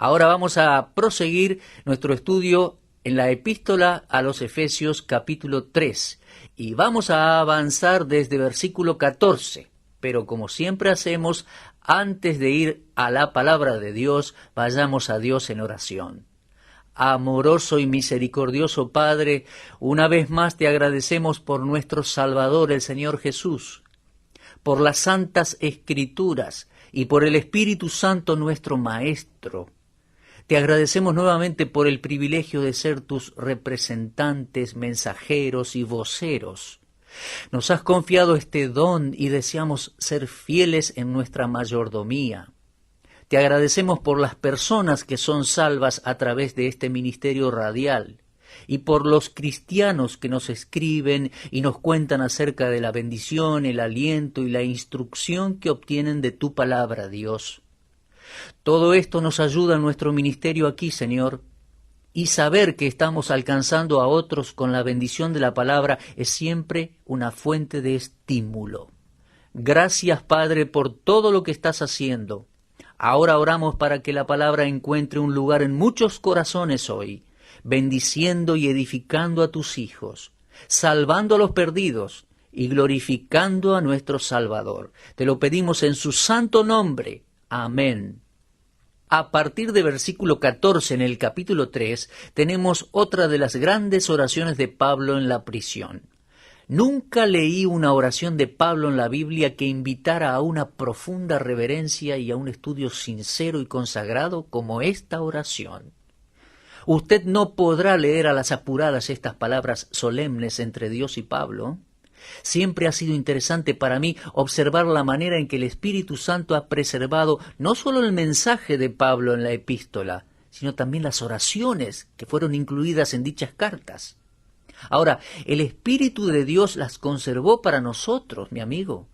Ahora vamos a proseguir nuestro estudio en la epístola a los Efesios capítulo 3 y vamos a avanzar desde versículo 14, pero como siempre hacemos, antes de ir a la palabra de Dios, vayamos a Dios en oración. Amoroso y misericordioso Padre, una vez más te agradecemos por nuestro Salvador, el Señor Jesús, por las santas Escrituras y por el Espíritu Santo nuestro Maestro. Te agradecemos nuevamente por el privilegio de ser tus representantes, mensajeros y voceros. Nos has confiado este don y deseamos ser fieles en nuestra mayordomía. Te agradecemos por las personas que son salvas a través de este ministerio radial y por los cristianos que nos escriben y nos cuentan acerca de la bendición, el aliento y la instrucción que obtienen de tu palabra, Dios. Todo esto nos ayuda en nuestro ministerio aquí, Señor, y saber que estamos alcanzando a otros con la bendición de la palabra es siempre una fuente de estímulo. Gracias, Padre, por todo lo que estás haciendo. Ahora oramos para que la palabra encuentre un lugar en muchos corazones hoy, bendiciendo y edificando a tus hijos, salvando a los perdidos y glorificando a nuestro Salvador. Te lo pedimos en su santo nombre. Amén. A partir de versículo 14 en el capítulo 3 tenemos otra de las grandes oraciones de Pablo en la prisión. Nunca leí una oración de Pablo en la Biblia que invitara a una profunda reverencia y a un estudio sincero y consagrado como esta oración. Usted no podrá leer a las apuradas estas palabras solemnes entre Dios y Pablo. Siempre ha sido interesante para mí observar la manera en que el Espíritu Santo ha preservado no solo el mensaje de Pablo en la epístola, sino también las oraciones que fueron incluidas en dichas cartas. Ahora, el Espíritu de Dios las conservó para nosotros, mi amigo.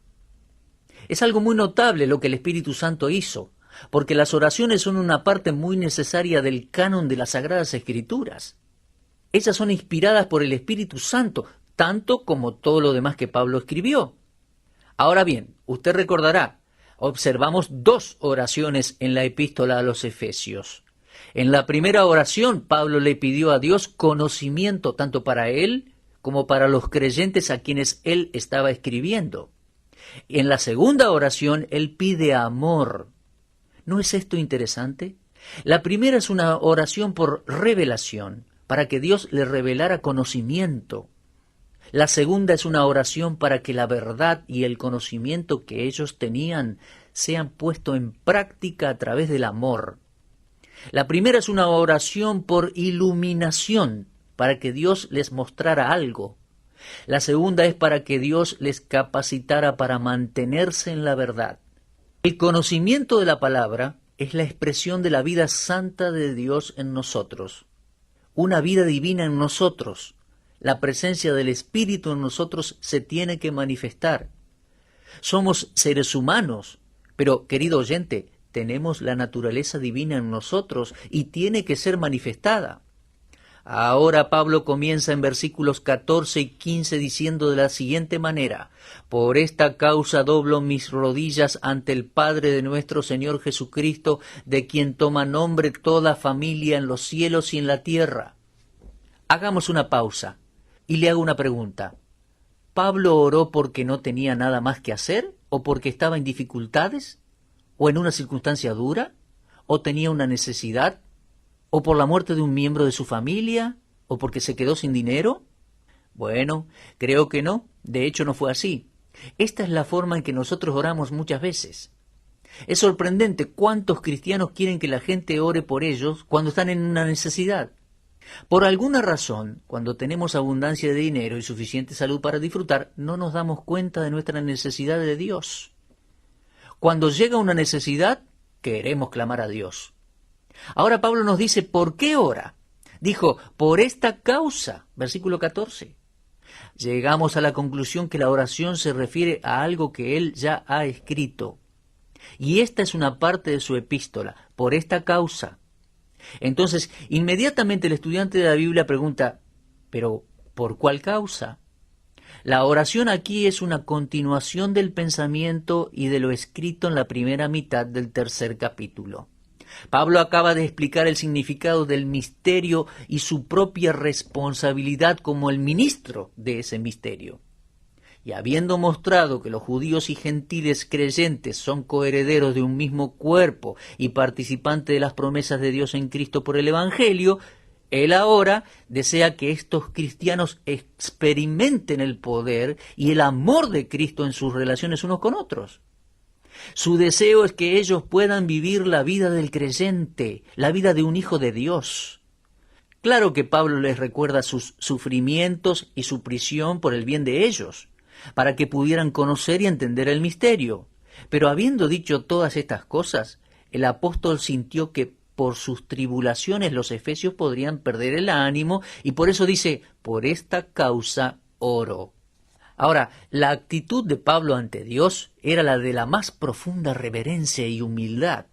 Es algo muy notable lo que el Espíritu Santo hizo, porque las oraciones son una parte muy necesaria del canon de las Sagradas Escrituras. Ellas son inspiradas por el Espíritu Santo, tanto como todo lo demás que Pablo escribió. Ahora bien, usted recordará, observamos dos oraciones en la epístola a los Efesios. En la primera oración, Pablo le pidió a Dios conocimiento tanto para él como para los creyentes a quienes él estaba escribiendo. En la segunda oración, él pide amor. ¿No es esto interesante? La primera es una oración por revelación, para que Dios le revelara conocimiento. La segunda es una oración para que la verdad y el conocimiento que ellos tenían sean puestos en práctica a través del amor. La primera es una oración por iluminación, para que Dios les mostrara algo. La segunda es para que Dios les capacitara para mantenerse en la verdad. El conocimiento de la palabra es la expresión de la vida santa de Dios en nosotros, una vida divina en nosotros. La presencia del Espíritu en nosotros se tiene que manifestar. Somos seres humanos, pero, querido oyente, tenemos la naturaleza divina en nosotros y tiene que ser manifestada. Ahora Pablo comienza en versículos 14 y 15 diciendo de la siguiente manera: por esta causa doblo mis rodillas ante el Padre de nuestro Señor Jesucristo, de quien toma nombre toda familia en los cielos y en la tierra. Hagamos una pausa y le hago una pregunta. ¿Pablo oró porque no tenía nada más que hacer? ¿O porque estaba en dificultades? ¿O en una circunstancia dura? ¿O tenía una necesidad? ¿O por la muerte de un miembro de su familia? ¿O porque se quedó sin dinero? Bueno, creo que no. De hecho, no fue así. Esta es la forma en que nosotros oramos muchas veces. Es sorprendente cuántos cristianos quieren que la gente ore por ellos cuando están en una necesidad. Por alguna razón, cuando tenemos abundancia de dinero y suficiente salud para disfrutar, no nos damos cuenta de nuestra necesidad de Dios. Cuando llega una necesidad, queremos clamar a Dios. Ahora Pablo nos dice, ¿por qué ora? Dijo, por esta causa, versículo 14. Llegamos a la conclusión que la oración se refiere a algo que él ya ha escrito. Y esta es una parte de su epístola, por esta causa. Entonces, inmediatamente el estudiante de la Biblia pregunta, ¿pero por cuál causa? La oración aquí es una continuación del pensamiento y de lo escrito en la primera mitad del tercer capítulo. Pablo acaba de explicar el significado del misterio y su propia responsabilidad como el ministro de ese misterio. Y habiendo mostrado que los judíos y gentiles creyentes son coherederos de un mismo cuerpo y participantes de las promesas de Dios en Cristo por el Evangelio, él ahora desea que estos cristianos experimenten el poder y el amor de Cristo en sus relaciones unos con otros. Su deseo es que ellos puedan vivir la vida del creyente, la vida de un hijo de Dios. Claro que Pablo les recuerda sus sufrimientos y su prisión por el bien de ellos, para que pudieran conocer y entender el misterio. Pero habiendo dicho todas estas cosas, el apóstol sintió que por sus tribulaciones los efesios podrían perder el ánimo y por eso dice, por esta causa oro. Ahora, la actitud de Pablo ante Dios era la de la más profunda reverencia y humildad.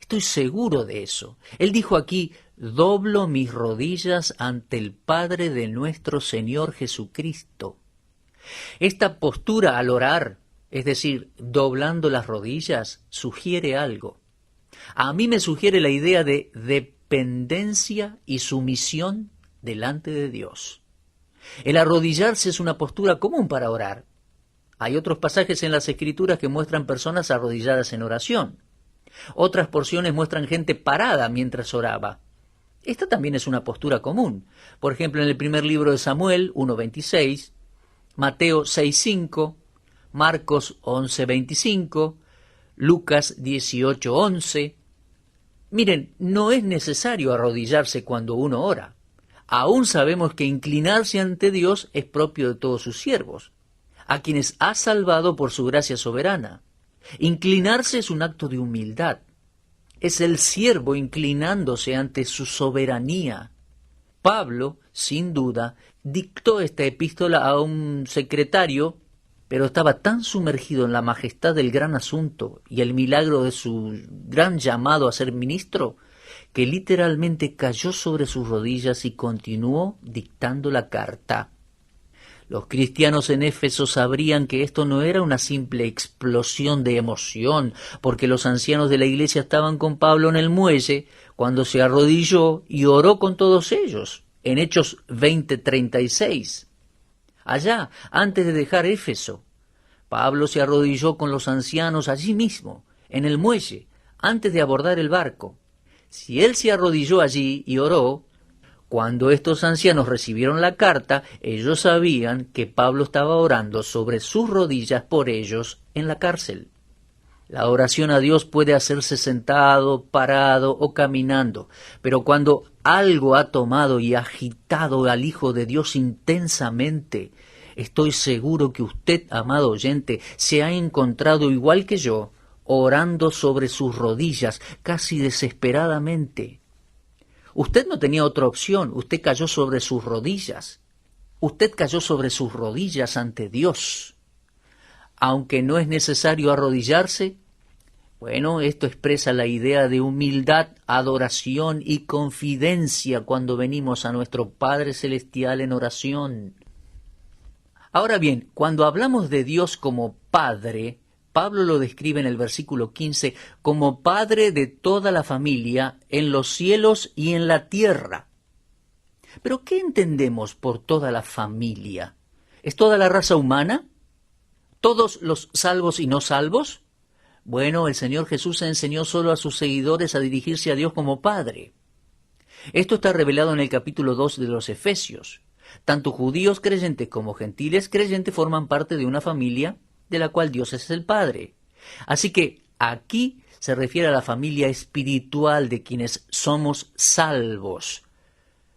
Estoy seguro de eso. Él dijo aquí, doblo mis rodillas ante el Padre de nuestro Señor Jesucristo. Esta postura al orar, es decir, doblando las rodillas, sugiere algo. A mí me sugiere la idea de dependencia y sumisión delante de Dios. El arrodillarse es una postura común para orar. Hay otros pasajes en las Escrituras que muestran personas arrodilladas en oración. Otras porciones muestran gente parada mientras oraba. Esta también es una postura común. Por ejemplo, en el primer libro de Samuel, 1:26, Mateo 6:5, Marcos 11:25, Lucas 18:11. Miren, no es necesario arrodillarse cuando uno ora. Aún sabemos que inclinarse ante Dios es propio de todos sus siervos, a quienes ha salvado por su gracia soberana. Inclinarse es un acto de humildad. Es el siervo inclinándose ante su soberanía. Pablo, sin duda, dictó esta epístola a un secretario, pero estaba tan sumergido en la majestad del gran asunto y el milagro de su gran llamado a ser ministro, que literalmente cayó sobre sus rodillas y continuó dictando la carta. Los cristianos en Éfeso sabrían que esto no era una simple explosión de emoción, porque los ancianos de la iglesia estaban con Pablo en el muelle cuando se arrodilló y oró con todos ellos, en Hechos 20:36. Allá, antes de dejar Éfeso, Pablo se arrodilló con los ancianos allí mismo, en el muelle, antes de abordar el barco. Si él se arrodilló allí y oró, cuando estos ancianos recibieron la carta, ellos sabían que Pablo estaba orando sobre sus rodillas por ellos en la cárcel. La oración a Dios puede hacerse sentado, parado o caminando, pero cuando algo ha tomado y agitado al Hijo de Dios intensamente, estoy seguro que usted, amado oyente, se ha encontrado igual que yo, orando sobre sus rodillas, casi desesperadamente. Usted no tenía otra opción, usted cayó sobre sus rodillas. Usted cayó sobre sus rodillas ante Dios. Aunque no es necesario arrodillarse, bueno, esto expresa la idea de humildad, adoración y confidencia cuando venimos a nuestro Padre Celestial en oración. Ahora bien, cuando hablamos de Dios como Padre, Pablo lo describe en el versículo 15 como Padre de toda la familia en los cielos y en la tierra. ¿Pero qué entendemos por toda la familia? ¿Es toda la raza humana? ¿Todos los salvos y no salvos? Bueno, el Señor Jesús enseñó solo a sus seguidores a dirigirse a Dios como Padre. Esto está revelado en el capítulo 2 de los Efesios. Tanto judíos creyentes como gentiles creyentes forman parte de una familia de la cual Dios es el Padre. Así que aquí se refiere a la familia espiritual de quienes somos salvos,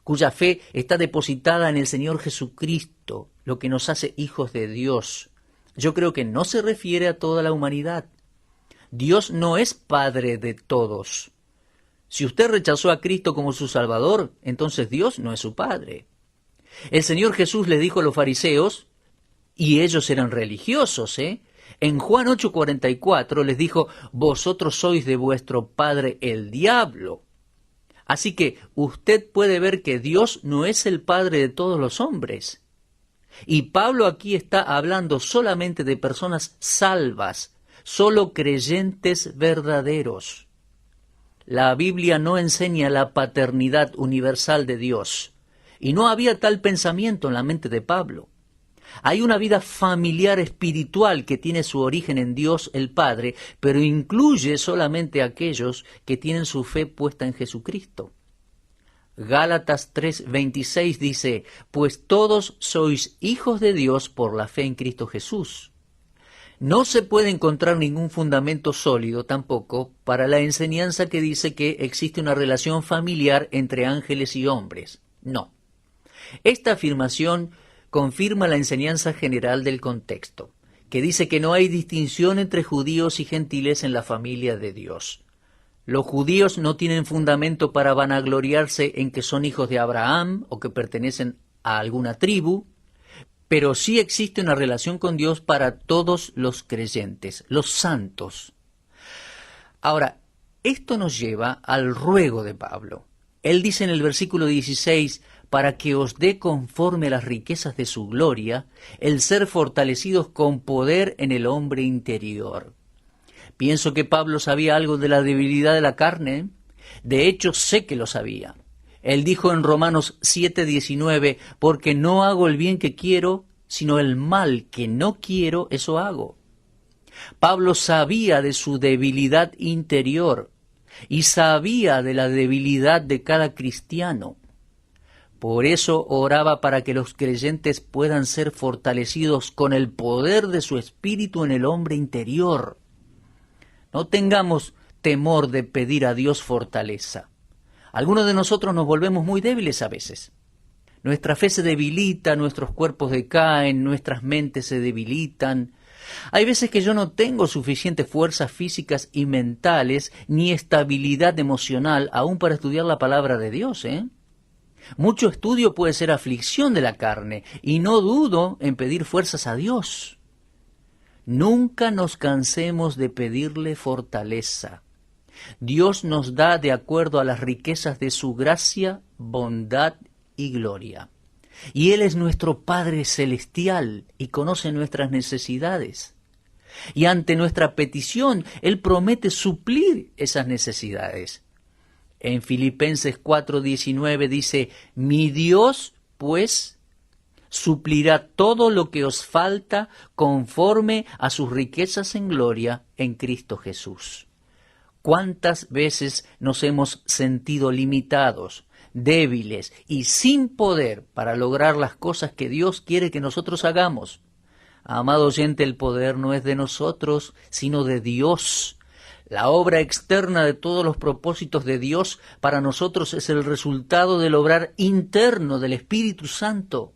cuya fe está depositada en el Señor Jesucristo, lo que nos hace hijos de Dios. Yo creo que no se refiere a toda la humanidad. Dios no es Padre de todos. Si usted rechazó a Cristo como su Salvador, entonces Dios no es su Padre. El Señor Jesús les dijo a los fariseos, y ellos eran religiosos, En Juan 8:44 les dijo, vosotros sois de vuestro padre el diablo. Así que usted puede ver que Dios no es el Padre de todos los hombres. Y Pablo aquí está hablando solamente de personas salvas, solo creyentes verdaderos. la Biblia no enseña la paternidad universal de Dios, y no había tal pensamiento en la mente de Pablo. Hay una vida familiar espiritual que tiene su origen en Dios el Padre, pero incluye solamente a aquellos que tienen su fe puesta en Jesucristo. Gálatas 3:26 dice, pues todos sois hijos de Dios por la fe en Cristo Jesús. No se puede encontrar ningún fundamento sólido tampoco para la enseñanza que dice que existe una relación familiar entre ángeles y hombres. No. Esta afirmación confirma la enseñanza general del contexto, que dice que no hay distinción entre judíos y gentiles en la familia de Dios. Los judíos no tienen fundamento para vanagloriarse en que son hijos de Abraham o que pertenecen a alguna tribu, pero sí existe una relación con Dios para todos los creyentes, los santos. Ahora, esto nos lleva al ruego de Pablo. Él dice en el versículo 16, para que os dé conforme a las riquezas de su gloria, el ser fortalecidos con poder en el hombre interior. Pienso que Pablo sabía algo de la debilidad de la carne. De hecho, sé que lo sabía. Él dijo en Romanos 7:19, porque no hago el bien que quiero, sino el mal que no quiero, eso hago. Pablo sabía de su debilidad interior y sabía de la debilidad de cada cristiano. Por eso oraba para que los creyentes puedan ser fortalecidos con el poder de su espíritu en el hombre interior. No tengamos temor de pedir a Dios fortaleza. Algunos de nosotros nos volvemos muy débiles a veces. Nuestra fe se debilita, nuestros cuerpos decaen, nuestras mentes se debilitan. Hay veces que yo no tengo suficientes fuerzas físicas y mentales, ni estabilidad emocional, aún para estudiar la palabra de Dios, Mucho estudio puede ser aflicción de la carne, y no dudo en pedir fuerzas a Dios. Nunca nos cansemos de pedirle fortaleza. Dios nos da de acuerdo a las riquezas de su gracia, bondad y gloria. Y Él es nuestro Padre celestial y conoce nuestras necesidades. Y ante nuestra petición, Él promete suplir esas necesidades. En Filipenses 4:19 dice, mi Dios, pues, suplirá todo lo que os falta conforme a sus riquezas en gloria en Cristo Jesús. ¿Cuántas veces nos hemos sentido limitados, débiles y sin poder para lograr las cosas que Dios quiere que nosotros hagamos? Amado oyente, el poder no es de nosotros, sino de Dios. La obra externa de todos los propósitos de Dios para nosotros es el resultado del obrar interno del Espíritu Santo.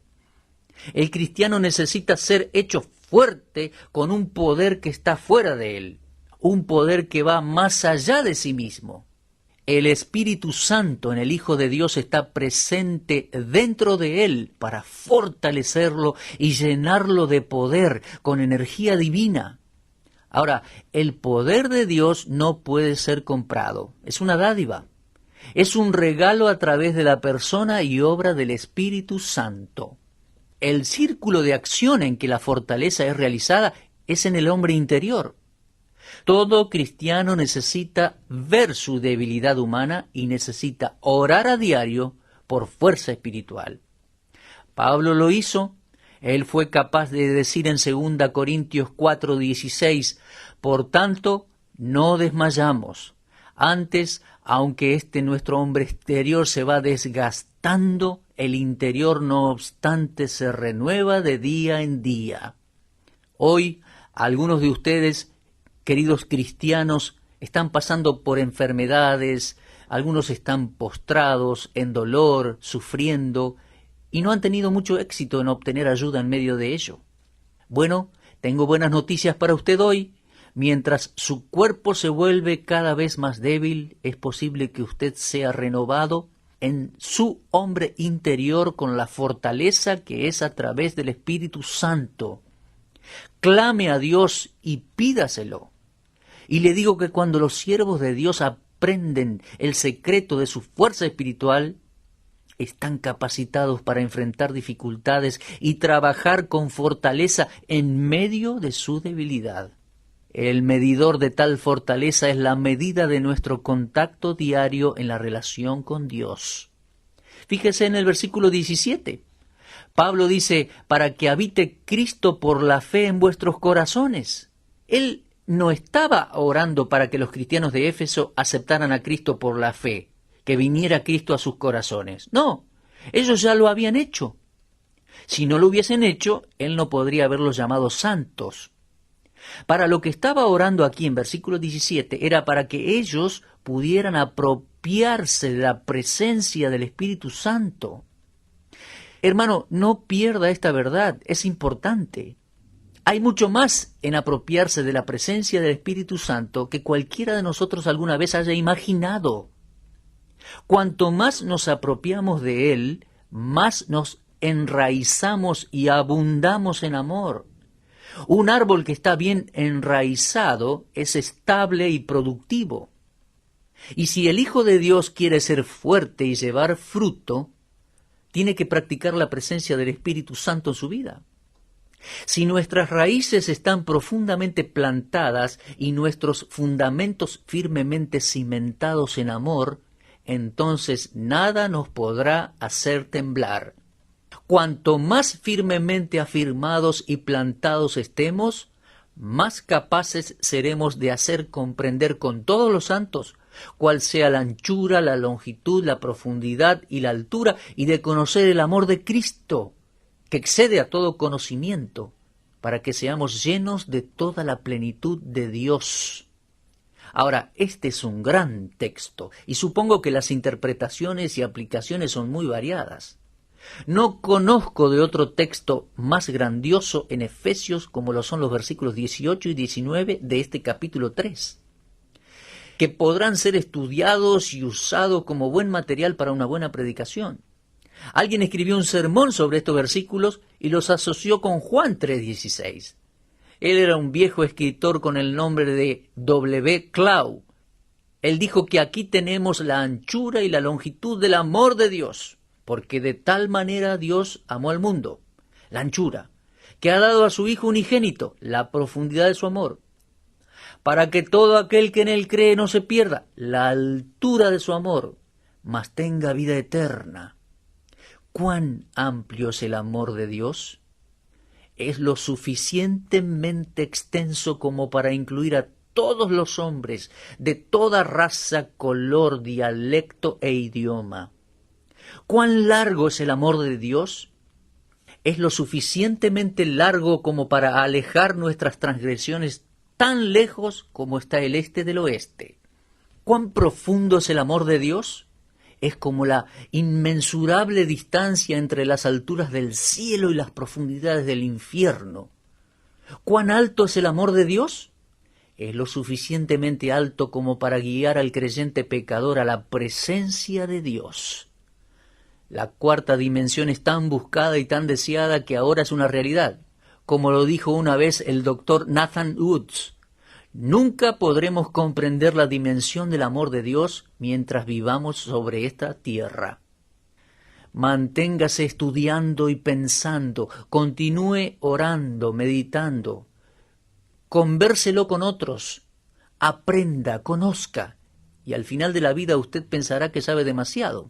El cristiano necesita ser hecho fuerte con un poder que está fuera de él, un poder que va más allá de sí mismo. El Espíritu Santo en el Hijo de Dios está presente dentro de él para fortalecerlo y llenarlo de poder con energía divina. Ahora, el poder de Dios no puede ser comprado, es una dádiva. Es un regalo a través de la persona y obra del Espíritu Santo. El círculo de acción en que la fortaleza es realizada es en el hombre interior. Todo cristiano necesita ver su debilidad humana y necesita orar a diario por fuerza espiritual. Pablo lo hizo. Él fue capaz de decir en 2 Corintios 4:16, por tanto, no desmayamos. Antes, aunque nuestro hombre exterior se va desgastando, el interior no obstante se renueva de día en día. Hoy, algunos de ustedes, queridos cristianos, están pasando por enfermedades, algunos están postrados en dolor, sufriendo, y no han tenido mucho éxito en obtener ayuda en medio de ello. Bueno, tengo buenas noticias para usted hoy. Mientras su cuerpo se vuelve cada vez más débil, es posible que usted sea renovado en su hombre interior con la fortaleza que es a través del Espíritu Santo. Clame a Dios y pídaselo. Y le digo que cuando los siervos de Dios aprenden el secreto de su fuerza espiritual, están capacitados para enfrentar dificultades y trabajar con fortaleza en medio de su debilidad. El medidor de tal fortaleza es la medida de nuestro contacto diario en la relación con Dios. Fíjese en el versículo 17. Pablo dice, para que habite Cristo por la fe en vuestros corazones. Él no estaba orando para que los cristianos de Éfeso aceptaran a Cristo por la fe, que viniera Cristo a sus corazones. No, ellos ya lo habían hecho. Si no lo hubiesen hecho, él no podría haberlos llamado santos. Para lo que estaba orando aquí en versículo 17 era para que ellos pudieran apropiarse de la presencia del Espíritu Santo. Hermano, no pierda esta verdad, es importante. Hay mucho más en apropiarse de la presencia del Espíritu Santo que cualquiera de nosotros alguna vez haya imaginado. Cuanto más nos apropiamos de Él, más nos enraizamos y abundamos en amor. Un árbol que está bien enraizado es estable y productivo. Y si el Hijo de Dios quiere ser fuerte y llevar fruto, tiene que practicar la presencia del Espíritu Santo en su vida. Si nuestras raíces están profundamente plantadas y nuestros fundamentos firmemente cimentados en amor, entonces nada nos podrá hacer temblar. Cuanto más firmemente afirmados y plantados estemos, más capaces seremos de hacer comprender con todos los santos cuál sea la anchura, la longitud, la profundidad y la altura, y de conocer el amor de Cristo, que excede a todo conocimiento, para que seamos llenos de toda la plenitud de Dios. Ahora, este es un gran texto, y supongo que las interpretaciones y aplicaciones son muy variadas. No conozco de otro texto más grandioso en Efesios como lo son los versículos 18 y 19 de este capítulo 3, que podrán ser estudiados y usados como buen material para una buena predicación. Alguien escribió un sermón sobre estos versículos y los asoció con Juan 3:16. Él era un viejo escritor con el nombre de W. Clough. Él dijo que aquí tenemos la anchura y la longitud del amor de Dios, porque de tal manera Dios amó al mundo, la anchura, que ha dado a su Hijo unigénito, la profundidad de su amor, para que todo aquel que en él cree no se pierda, la altura de su amor, mas tenga vida eterna. ¿Cuán amplio es el amor de Dios? Es lo suficientemente extenso como para incluir a todos los hombres de toda raza, color, dialecto e idioma. ¿Cuán largo es el amor de Dios? Es lo suficientemente largo como para alejar nuestras transgresiones tan lejos como está el este del oeste. ¿Cuán profundo es el amor de Dios? Es como la inmensurable distancia entre las alturas del cielo y las profundidades del infierno. ¿Cuán alto es el amor de Dios? Es lo suficientemente alto como para guiar al creyente pecador a la presencia de Dios. La cuarta dimensión es tan buscada y tan deseada que ahora es una realidad. Como lo dijo una vez el doctor Nathan Woods, nunca podremos comprender la dimensión del amor de Dios mientras vivamos sobre esta tierra. Manténgase estudiando y pensando, continúe orando, meditando, convérselo con otros, aprenda, conozca, y al final de la vida usted pensará que sabe demasiado,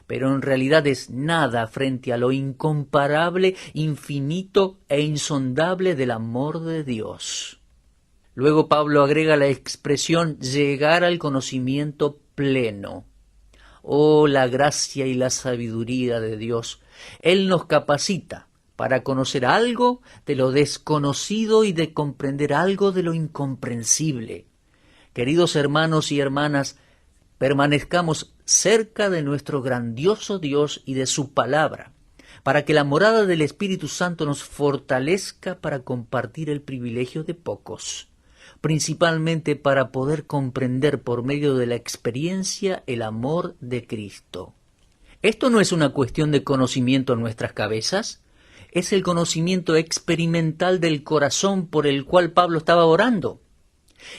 pero en realidad es nada frente a lo incomparable, infinito e insondable del amor de Dios. Luego Pablo agrega la expresión llegar al conocimiento pleno. Oh, la gracia y la sabiduría de Dios. Él nos capacita para conocer algo de lo desconocido y de comprender algo de lo incomprensible. Queridos hermanos y hermanas, permanezcamos cerca de nuestro grandioso Dios y de su palabra, para que la morada del Espíritu Santo nos fortalezca para compartir el privilegio de pocos, principalmente para poder comprender por medio de la experiencia el amor de Cristo. Esto no es una cuestión de conocimiento en nuestras cabezas, es el conocimiento experimental del corazón por el cual Pablo estaba orando.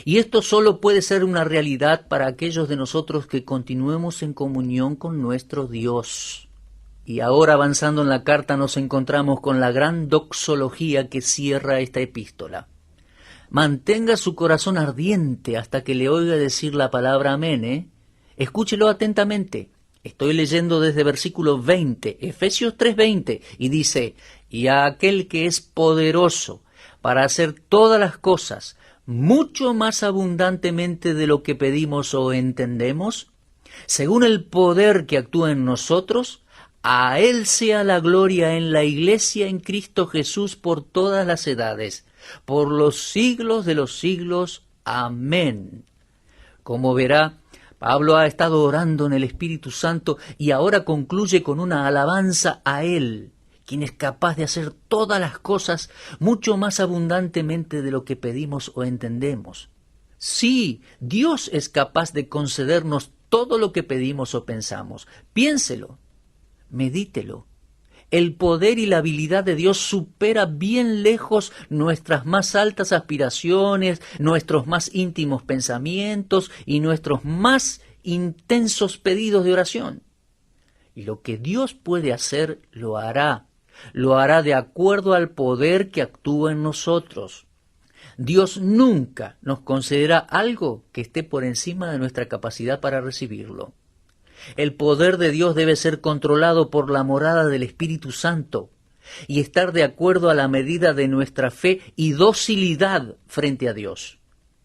Y esto solo puede ser una realidad para aquellos de nosotros que continuemos en comunión con nuestro Dios. Y ahora, avanzando en la carta, nos encontramos con la gran doxología que cierra esta epístola. Mantenga su corazón ardiente hasta que le oiga decir la palabra amén, ¿eh? Escúchelo atentamente. Estoy leyendo desde versículo 20, Efesios 3:20, y dice, y a aquel que es poderoso para hacer todas las cosas, mucho más abundantemente de lo que pedimos o entendemos, según el poder que actúa en nosotros, a Él sea la gloria en la Iglesia en Cristo Jesús por todas las edades, por los siglos de los siglos. Amén. Como verá, Pablo ha estado orando en el Espíritu Santo y ahora concluye con una alabanza a Él, quien es capaz de hacer todas las cosas mucho más abundantemente de lo que pedimos o entendemos. Sí, Dios es capaz de concedernos todo lo que pedimos o pensamos. Piénselo, medítelo. El poder y la habilidad de Dios supera bien lejos nuestras más altas aspiraciones, nuestros más íntimos pensamientos y nuestros más intensos pedidos de oración. Y lo que Dios puede hacer, lo hará de acuerdo al poder que actúa en nosotros. Dios nunca nos concederá algo que esté por encima de nuestra capacidad para recibirlo. El poder de Dios debe ser controlado por la morada del Espíritu Santo y estar de acuerdo a la medida de nuestra fe y docilidad frente a Dios.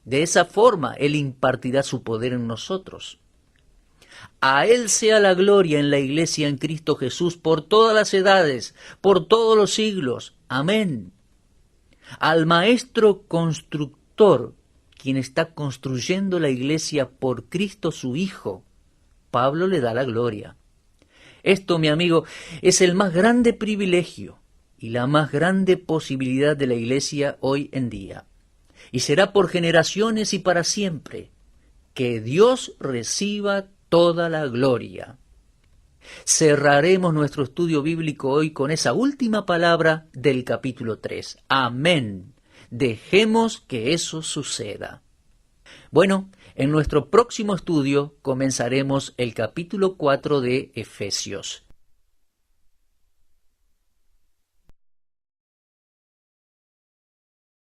De esa forma, Él impartirá su poder en nosotros. A Él sea la gloria en la Iglesia en Cristo Jesús por todas las edades, por todos los siglos. Amén. Al Maestro Constructor, quien está construyendo la Iglesia por Cristo su Hijo, Pablo le da la gloria. Esto, mi amigo, es el más grande privilegio y la más grande posibilidad de la Iglesia hoy en día. Y será por generaciones y para siempre. Que Dios reciba toda la gloria. Cerraremos nuestro estudio bíblico hoy con esa última palabra del capítulo 3. Amén. Dejemos que eso suceda. Bueno, en nuestro próximo estudio comenzaremos el capítulo 4 de Efesios.